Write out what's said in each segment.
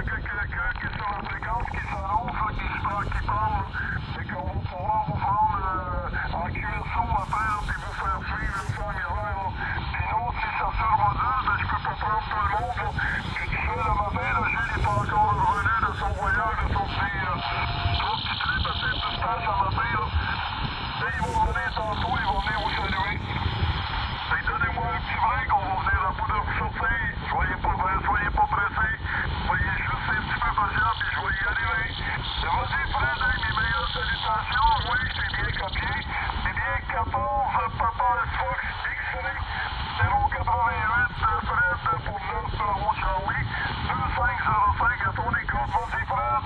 quelqu'un qui est sur la fréquence, qui s'annonce, là, qui parle, c'est qu'on va pouvoir vous prendre en QSO après, là, puis vous faire suivre sans misère. Là. Sinon, si ça surmodule, ben, je peux pas prendre tout le monde. Là. Je suis seul à matin, là, Gilles n'est pas encore revenu de son voyage, de son petit trip à Saint-Eustache à matin. Là. Et ils vont venir tantôt, ils vont venir vous saluer. Et donnez-moi un petit break, on va venir à bout de vous sortir. Soyez pas pressés. Soyez juste un petit peu patient, puis je vais y arriver. Vas-y, Fred, mes meilleures salutations. Oui, c'est bien copié. C'est bien 14 Papa Fox X-Ray 088 Fred pour 9 Rochaoui 2505 à ton écoute. Vas-y, Fred.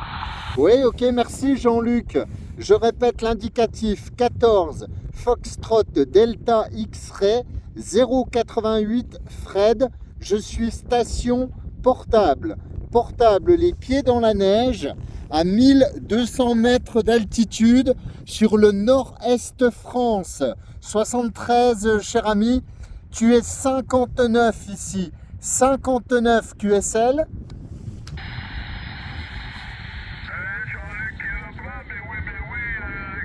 Oui, ok, merci Jean-Luc. Je répète l'indicatif 14 Foxtrot Delta X-Ray 088 Fred. Je suis station portable. Portable, les pieds dans la neige, à 1200 mètres d'altitude sur le nord-est France. 73, cher ami, tu es 59 ici. 59 QSL. Jean-Luc qui reprend, mais oui,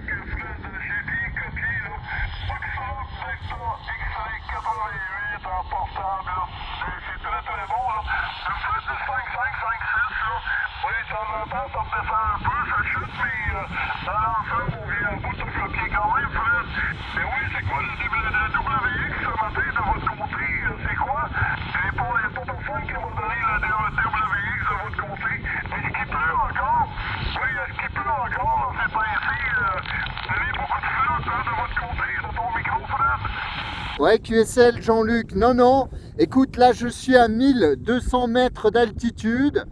que Fred, j'ai bien copié, là. Foxtrot Delta X-Ray 88 en portable, là. C'est très très bon, là. Le Fred du 5556, là. Oui, de temps en temps, ça me descend un peu, ça chute, mais dans l'ensemble, on vient à bout de copier quand même, Fred. Mais oui, c'est quoi le WX ce matin de votre côté? C'est quoi? Il n'y a pas personne qui m'a donné le WX de votre côté. Est-ce qu'il pleut encore? Oui, est-ce qu'il pleut encore? C'est pas ici. Vous avez beaucoup de flotte de votre côté, de ton micro, Fred? Ouais, QSL, Jean-Luc. Non, non. Écoute, là, je suis à 1200 mètres d'altitude.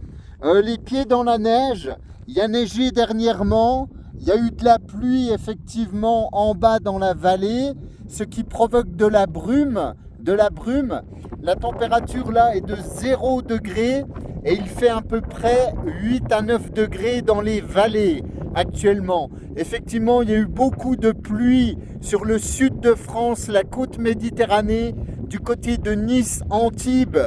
Les pieds dans la neige. Il y a neigé dernièrement. Il y a eu de la pluie, effectivement, en bas dans la vallée, ce qui provoque de la brume. La température, là, est de 0 degré et il fait à peu près 8 à 9 degrés dans les vallées actuellement. Effectivement, il y a eu beaucoup de pluie sur le sud de France, la côte Méditerranée, du côté de Nice, Antibes.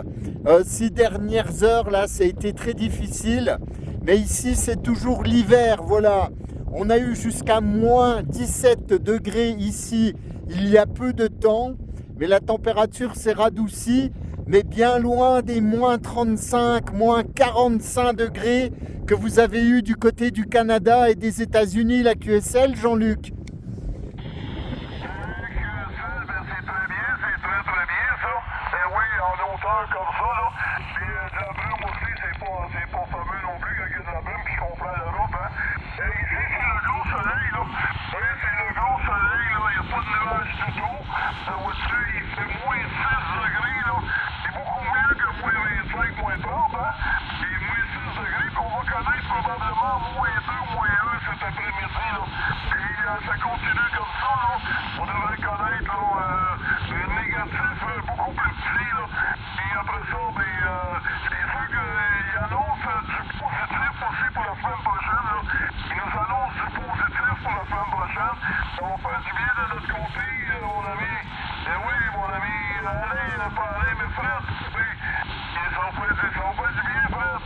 Ces dernières heures, là, ça a été très difficile. Mais ici, c'est toujours l'hiver, voilà. On a eu jusqu'à moins 17 degrés ici, il y a peu de temps. Mais la température s'est radoucie, mais bien loin des moins 35, moins 45 degrés que vous avez eu du côté du Canada et des États-Unis, la QSL, Jean-Luc. Très bien, ça. Et oui, en hauteur comme ça, là. Puis de la brume aussi, c'est pas fameux non plus quand il y a de la brume, puis je comprends la route, hein. Et ici, c'est le gros soleil, là. Oui, c'est le gros soleil, là. Il n'y a pas de nuages du tout. Au-dessus, il fait moins 6 degrés, là. C'est beaucoup mieux que moins 25, moins 30, hein. Et moins 6 degrés, puis on va connaître probablement moins 2, moins 1 cet après-midi, là. Puis ça continue comme ça, là. On devrait connaître, là, un négatif beaucoup plus petit, là. Et après ça, ben, c'est sûr qu'il annonce du positif aussi pour la semaine prochaine, là. Il nous annonce du positif pour la semaine prochaine. Ça va faire du bien de notre côté, mon ami. Et oui, mon ami, allez, pas aller, mais Fred, oui. Et ça va faire du bien, Fred.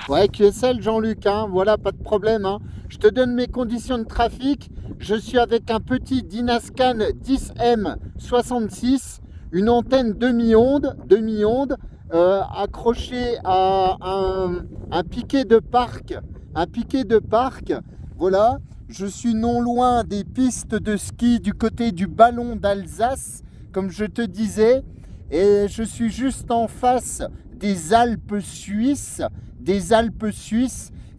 Ouais, QSL, Jean-Luc, hein, voilà, pas de problème. Hein. Je te donne mes conditions de trafic. Je suis avec un petit Dynascan 10M66, une antenne demi-onde, accrochée à un piquet de parc. Voilà, je suis non loin des pistes de ski du côté du Ballon d'Alsace, comme je te disais, et je suis juste en face des Alpes suisses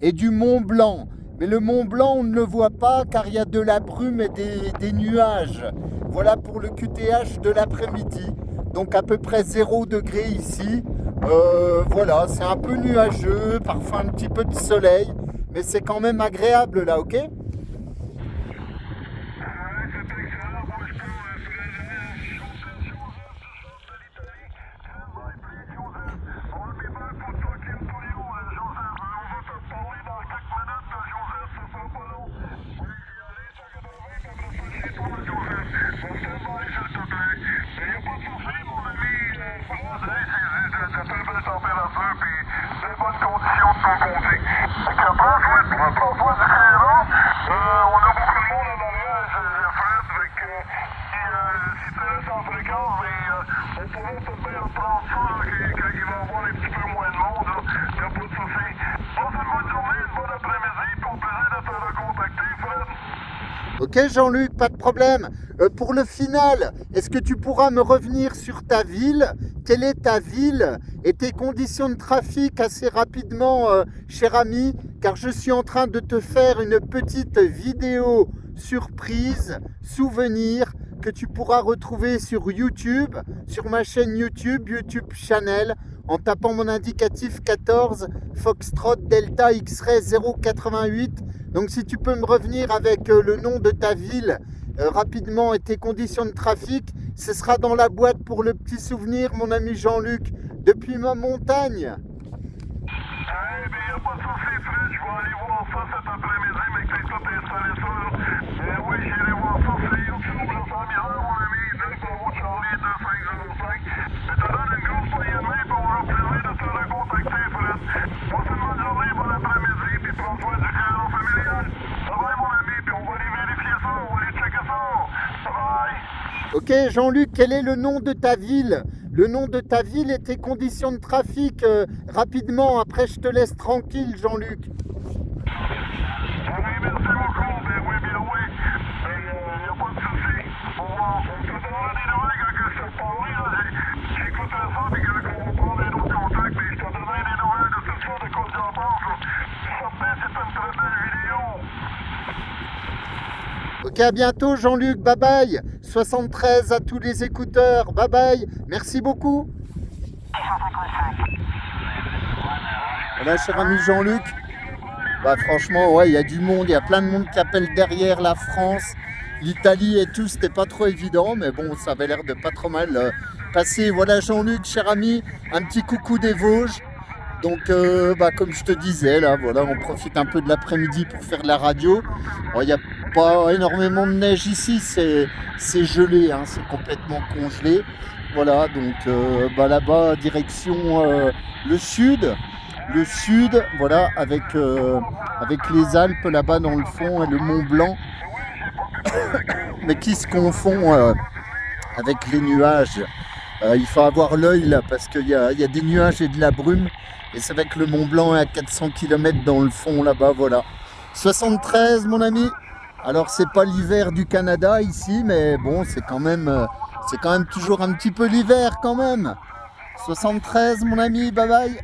et du Mont Blanc. Mais le Mont Blanc, on ne le voit pas car il y a de la brume et des nuages. Voilà pour le QTH de l'après-midi. Donc à peu près 0 degré ici. Voilà, c'est un peu nuageux, parfois un petit peu de soleil. Mais c'est quand même agréable là, ok ? De très belle température, puis de bonnes conditions. vont peut-être bien reprendre ça là, quand il va y avoir un petit peu moins de monde. Il n'y a pas de souci. Passe une bonne journée, une bonne après-midi, puis au plaisir de te recontacter, Fred. Ok Jean-Luc, pas de problème. Pour le final, est-ce que tu pourras me revenir sur ta ville? Quelle est ta ville et tes conditions de trafic assez rapidement, cher ami, car je suis en train de te faire une petite vidéo surprise, souvenir, que tu pourras retrouver sur YouTube, sur ma chaîne YouTube, YouTube Channel, en tapant mon indicatif 14 Foxtrot Delta X-Ray 088. Donc si tu peux me revenir avec le nom de ta ville rapidement et tes conditions de trafic, ce sera dans la boîte pour le petit souvenir, mon ami Jean-Luc, depuis ma montagne. Eh bien, il n'y a pas de souci, Fred. Je vais aller voir ça cet après-midi, mais que tu as tout installé ça, là. Oui, j'irai voir ça sur YouTube, là, sans misère, mon ami. 9 Bravo Charlie 2505. Je te donne une grosse poignée de main, puis on aura plaisir de te recontacter, Fred. Passe une bonne journée, bon après-midi, puis prends soin du cadre familial. Bye bye, mon ami, puis on va aller vérifier ça, on va aller checker ça. Bye bye. Ok Jean-Luc, quel est le nom de ta ville? Le nom de ta ville et tes conditions de trafic rapidement, après je te laisse tranquille Jean-Luc. Oui, merci beaucoup, ben oui, bien oui. Il n'y a pas de souci. On te donnera des nouvelles quand je te reparlerai, là. J'écouterai ça, puis quand on va prendre un autre contact, mais je te donnerai des nouvelles de tout ça, de quoi tu en penses, là. Je suis certain que c'est une très belle vidéo. Ok, à bientôt Jean-Luc, bye bye. 73 à tous les écouteurs, bye bye, merci beaucoup. Voilà, cher ami Jean-Luc. Bah franchement, ouais, il y a du monde, il y a plein de monde qui appelle derrière la France, l'Italie et tout, c'était pas trop évident, mais bon, ça avait l'air de pas trop mal passer. Voilà Jean-Luc, cher ami, un petit coucou des Vosges. Donc, comme je te disais, là, voilà, on profite un peu de l'après-midi pour faire de la radio. Il n'y a pas énormément de neige ici, c'est gelé, hein, c'est complètement congelé. Voilà, donc là-bas, direction le sud, voilà, avec les Alpes là-bas dans le fond et le Mont Blanc, mais qui se confond avec les nuages. Il faut avoir l'œil là parce qu'il y a des nuages et de la brume. Et c'est vrai que le Mont Blanc est à 400 km dans le fond là-bas, voilà. 73 mon ami. Alors c'est pas l'hiver du Canada ici, mais bon c'est quand même toujours un petit peu l'hiver quand même. 73 mon ami, bye bye.